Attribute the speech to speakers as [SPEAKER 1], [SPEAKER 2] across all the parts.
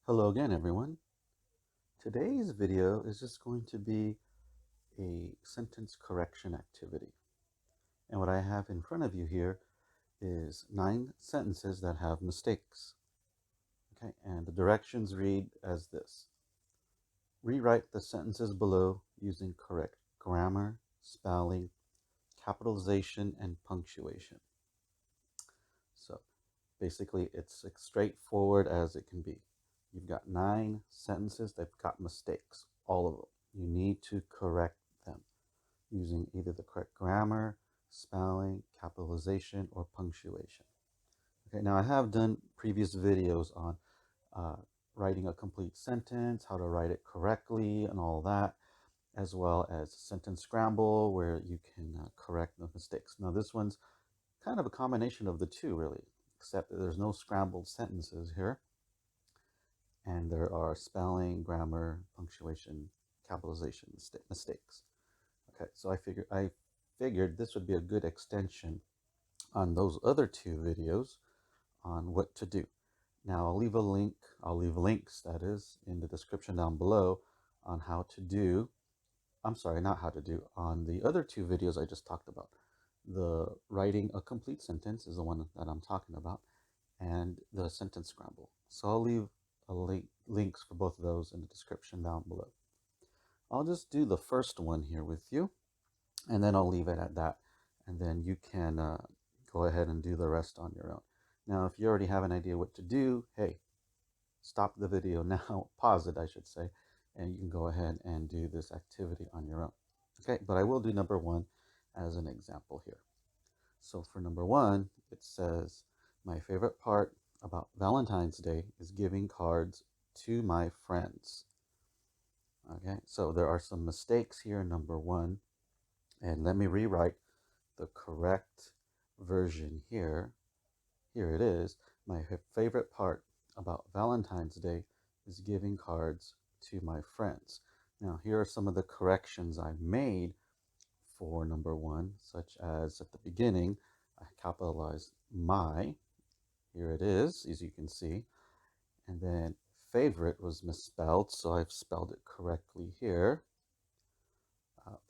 [SPEAKER 1] Hello again, everyone. Today's video is just going to be a sentence correction activity. And what I have in front of you here is 9 sentences that have mistakes. Okay, and the directions read as this. Rewrite the sentences below using correct grammar, spelling, capitalization, and punctuation. So basically, it's as straightforward as it can be. You've got 9 sentences, they've got mistakes, all of them. You need to correct them using either the correct grammar, spelling, capitalization, or punctuation. Okay, now I have done previous videos on uh, writing a complete sentence, how to write it correctly, and all that, as well as sentence scramble, where you can correct the mistakes. Now, this one's kind of a combination of the two, really, except that there's no scrambled sentences here, and there are spelling, grammar, punctuation, capitalization mistakes. Okay, so I figured this would be a good extension on those other 2 videos on what to do. Now I'll leave links, that is, in the description down below on how to do, I'm sorry, not how to do, on the other 2 videos I just talked about. The writing a complete sentence is the one that I'm talking about, and the sentence scramble. So I'll leave links for both of those in the description down below. I'll just do the first one here with you, and then I'll leave it at that. And then you can go ahead and do the rest on your own. Now, if you already have an idea what to do, hey, stop the video now, pause it, I should say, and you can go ahead and do this activity on your own. Okay, but I will do number 1 as an example here. So for number 1, it says, my favorite part about Valentine's Day is giving cards to my friends. Okay, so there are some mistakes here in number 1. And let me rewrite the correct version here. Here it is. My favorite part about Valentine's Day is giving cards to my friends. Now, here are some of the corrections I made for number 1, such as at the beginning, I capitalized my. Here it is, as you can see. And then favorite was misspelled, so I've spelled it correctly here.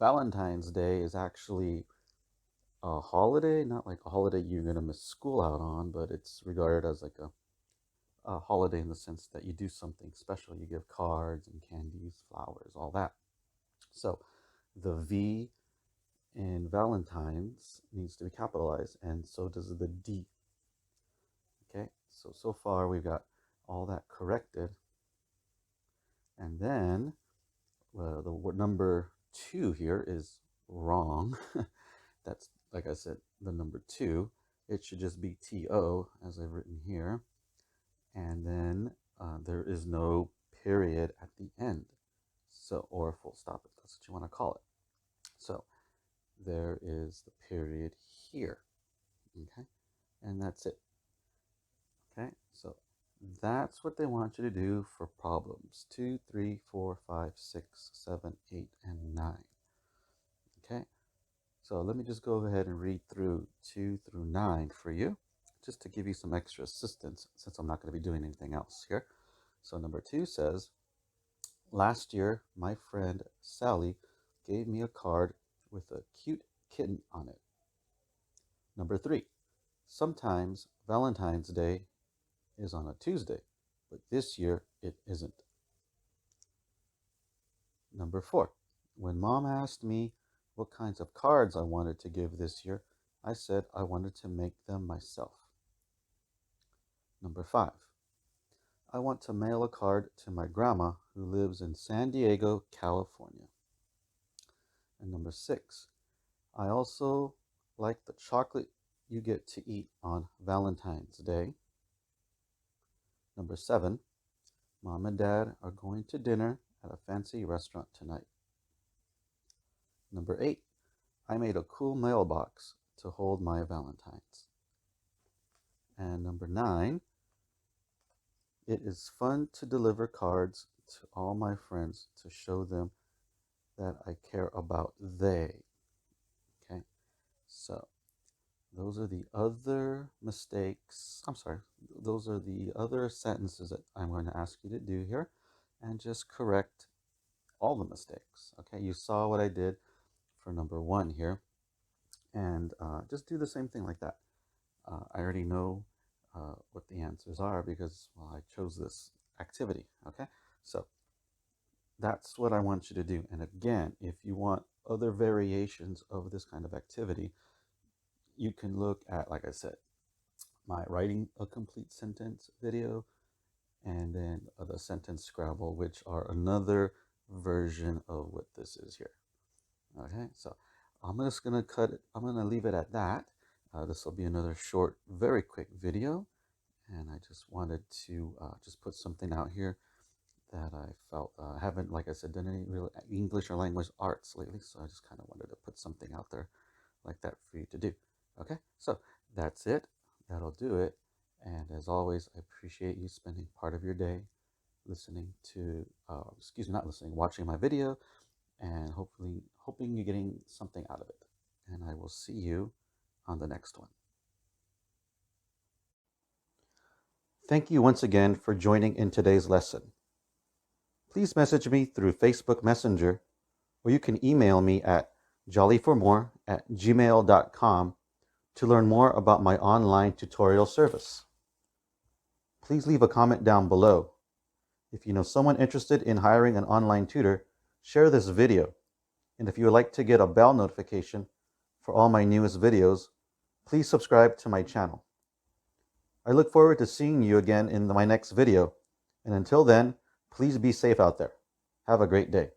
[SPEAKER 1] Valentine's Day is actually a holiday, not like a holiday you're going to miss school out on, but it's regarded as like a holiday in the sense that you do something special. You give cards and candies, flowers, all that. So the V in Valentine's needs to be capitalized, and so does the D. Okay, so far we've got all that corrected. And then the word number 2 here is wrong. That's, like I said, the number 2. It should just be TO, as I've written here. And then there is no period at the end. So, or a full stop, if that's what you want to call it. So there is the period here. Okay, and that's it. Okay, so that's what they want you to do for problems 2, 3, 4, 5, 6, 7, 8, and 9. Okay, so let me just go ahead and read through 2 through 9 for you, just to give you some extra assistance since I'm not going to be doing anything else here. So number 2 says, last year my friend Sally gave me a card with a cute kitten on it. Number 3, sometimes Valentine's Day is on a Tuesday, but this year it isn't. Number 4, when Mom asked me what kinds of cards I wanted to give this year, I said I wanted to make them myself. Number 5, I want to mail a card to my grandma who lives in San Diego, California. And number 6, I also like the chocolate you get to eat on Valentine's Day. Number 7, Mom and Dad are going to dinner at a fancy restaurant tonight. Number 8, I made a cool mailbox to hold my Valentines. And number 9, it is fun to deliver cards to all my friends to show them that I care about they. Okay, so Those are the other mistakes. I'm sorry. Those are the other sentences that I'm going to ask you to do here and just correct all the mistakes. Okay, you saw what I did for number one here, and just do the same thing like that. I already know what the answers are because, well, I chose this activity. Okay, so that's what I want you to do. And again, if you want other variations of this kind of activity, you can look at, like I said, my writing a complete sentence video, and then the sentence Scrabble, which are another version of what this is here. Okay, so I'm just gonna cut it. I'm gonna leave it at that. This will be another short, very quick video, and I just wanted to just put something out here that I felt I haven't, like I said, done any real English or language arts lately, so I just kind of wanted to put something out there like that for you to do. Okay, so that's it. That'll do it. And as always, I appreciate you spending part of your day listening to, excuse me, not listening, watching my video, and hopefully, hoping you're getting something out of it. And I will see you on the next one. Thank you once again for joining in today's lesson. Please message me through Facebook Messenger, or you can email me at jollyformore@gmail.com to learn more about my online tutorial service. Please leave a comment down below. If you know someone interested in hiring an online tutor, share this video. And if you would like to get a bell notification for all my newest videos, please subscribe to my channel. I look forward to seeing you again in my next video. And until then, please be safe out there. Have a great day.